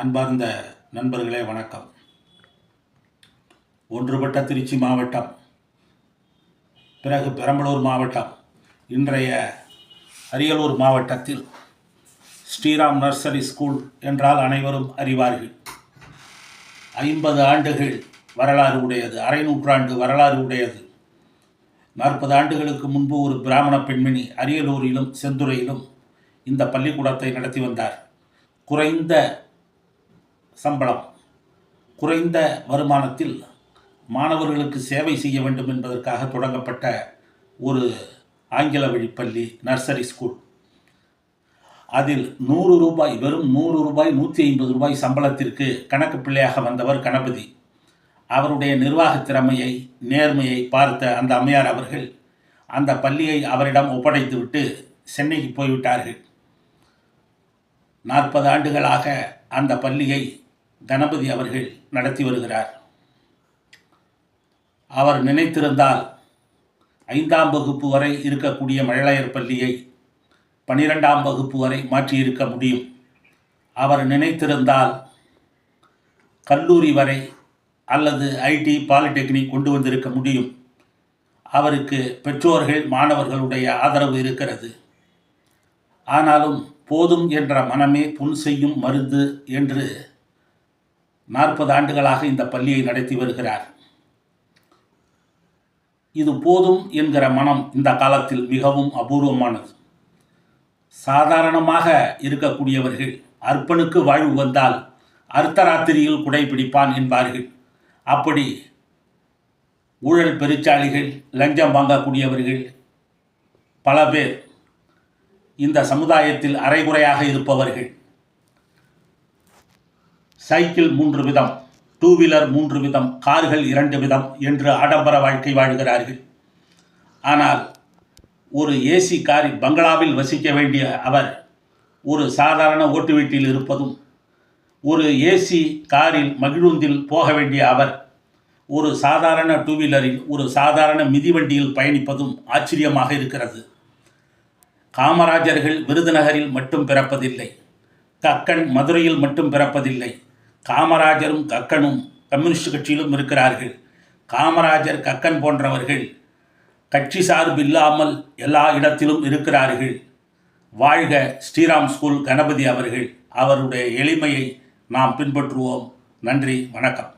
அன்பார்ந்த நண்பர்களே வணக்கம். ஒன்றுபட்ட திருச்சி மாவட்டம், பிறகு பெரம்பலூர் மாவட்டம், இன்றைய அரியலூர் மாவட்டத்தில் ஸ்ரீராம் நர்சரி ஸ்கூல் என்றால் அனைவரும் அறிவார்கள். 50 ஆண்டுகள் வரலாறு உடையது, அரை நூற்றாண்டு வரலாறு உடையது. 40 ஆண்டுகளுக்கு முன்பு ஒரு பிராமண பெண்மணி அரியலூரிலும் செந்துறையிலும் இந்த பள்ளிக்கூடத்தை நடத்தி வந்தார். குறைந்த சம்பளம், குறைந்த வருமானத்தில் மாணவர்களுக்கு சேவை செய்ய வேண்டும் என்பதற்காக தொடங்கப்பட்ட ஒரு ஆங்கில வழி பள்ளி, நர்சரி ஸ்கூல். அதில் 100 ரூபாய், வெறும் 100 ரூபாய், 150 ரூபாய் சம்பளத்திற்கு கணக்கு பிள்ளையாக வந்தவர் கணபதி. அவருடைய நிர்வாக திறமையை, நேர்மையை பார்த்த அந்த அம்மையார் அவர்கள் அந்த பள்ளியை அவரிடம் ஒப்படைத்துவிட்டு சென்னைக்கு போய்விட்டார்கள். 40 ஆண்டுகளாக அந்த பள்ளியை கணபதி அவர்கள் நடத்தி வருகிறார். அவர் நினைத்திருந்தால் 5ஆம் வகுப்பு வரை இருக்கக்கூடிய மழலையர் பள்ளியை 12ஆம் வகுப்பு வரை மாற்றியிருக்க முடியும். அவர் நினைத்திருந்தால் கல்லூரி வரை அல்லது ஐடி, பாலிடெக்னிக் கொண்டு வந்திருக்க முடியும். அவருக்கு பெற்றோர்கள், மாணவர்களுடைய ஆதரவு இருக்கிறது. ஆனாலும் போதும் என்ற மனமே புண் செய்யும் மருந்து என்று 40 ஆண்டுகளாக இந்த பள்ளியை நடத்தி வருகிறார். இது போதும் என்கிற மனம் இந்த காலத்தில் மிகவும் அபூர்வமானது. சாதாரணமாக இருக்கக்கூடியவர்கள் அற்பனுக்கு வாழ்வு வந்தால் அர்த்தராத்திரியில் குடை பிடிப்பான் என்பார்கள். அப்படி ஊழல் பெருச்சாளிகள், லஞ்சம் வாங்கக்கூடியவர்கள் பல பேர் இந்த சமுதாயத்தில் அரைகுறையாக இருப்பவர்கள். சைக்கிள் 3 விதம், 2 வீலர் 3 விதம், கார்கள் 2 விதம் என்று ஆடம்பர வாழ்க்கை வாழ்கிறார்கள். ஆனால் ஒரு ஏசி காரில், பங்களாவில் வசிக்க வேண்டிய அவர் ஒரு சாதாரண ஓட்டு வீட்டில் இருப்பதும், ஒரு ஏசி காரில் மகிழுந்தில் போக வேண்டிய அவர் ஒரு சாதாரண 2 வீலரில், ஒரு சாதாரண மிதிவண்டியில் பயணிப்பதும் ஆச்சரியமாக இருக்கிறது. காமராஜர்கள் விருதுநகரில் மட்டும் பிறப்பதில்லை, கக்கன் மதுரையில் மட்டும் பிறப்பதில்லை. காமராஜரும் கக்கனும் கம்யூனிஸ்ட் கட்சியிலும் இருக்கிறார்கள். காமராஜர், கக்கன் போன்றவர்கள் கட்சி சார்பில்லாமல் எல்லா இடத்திலும் இருக்கிறார்கள். வாழ்க ஸ்ரீராம் ஸ்கூல் கணபதி அவர்கள். அவருடைய எளிமையை நாம் பின்பற்றுவோம். நன்றி, வணக்கம்.